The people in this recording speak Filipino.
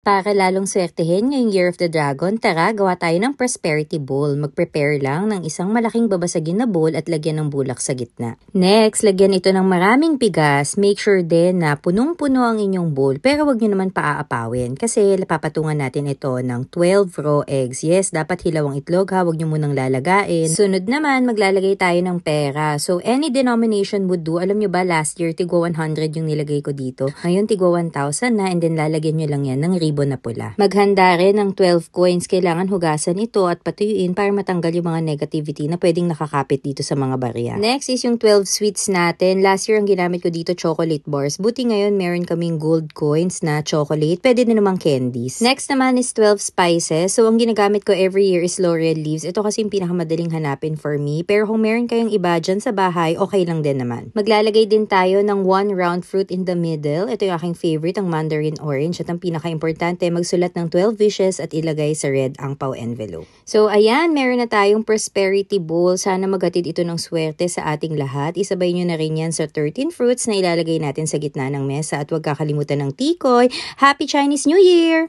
Para lalong swertehin ngayong Year of the Dragon, tara gawa tayo ng prosperity bowl. Mag-prepare lang ng isang malaking babasagin na bowl at lagyan ng bulak sa gitna. Next, lagyan ito ng maraming bigas. Make sure din na punong-puno ang inyong bowl, pero wag nyo naman paaapawin kasi papatungan natin ito ng 12 raw eggs. Yes, dapat hilaw ang itlog ha, wag nyo munang lalagain. Sunod naman, maglalagay tayo ng pera. So, any denomination would do. Alam nyo ba, last year, tigwa 100 yung nilagay ko dito. Ngayon, tigwa 1,000 na, and then lalagyan nyo lang yan ng ribbon na pula. Maghanda rin ng 12 coins. Kailangan hugasan ito at patuyuin para matanggal yung mga negativity na pwedeng nakakapit dito sa mga barya. Next is yung 12 sweets natin. Last year ang ginamit ko dito chocolate bars. Buti ngayon meron kaming gold coins na chocolate. Pwede din namang candies. Next naman is 12 spices. So ang ginagamit ko every year is laurel leaves. Ito kasi yung pinakamadaling hanapin for me. Pero kung meron kayong iba dyan sa bahay, okay lang din naman. Maglalagay din tayo ng 1 round fruit in the middle. Ito yung aking favorite, ang mandarin orange. At ang pinaka-importante, magsulat ng 12 wishes at ilagay sa red ang pau envelope. So ayan, meron na tayong prosperity bowl. Sana maghatid ito ng swerte sa ating lahat. Isabay nyo na rin yan sa 13 fruits na ilalagay natin sa gitna ng mesa at huwag kakalimutan ng tikoy. Happy Chinese New Year!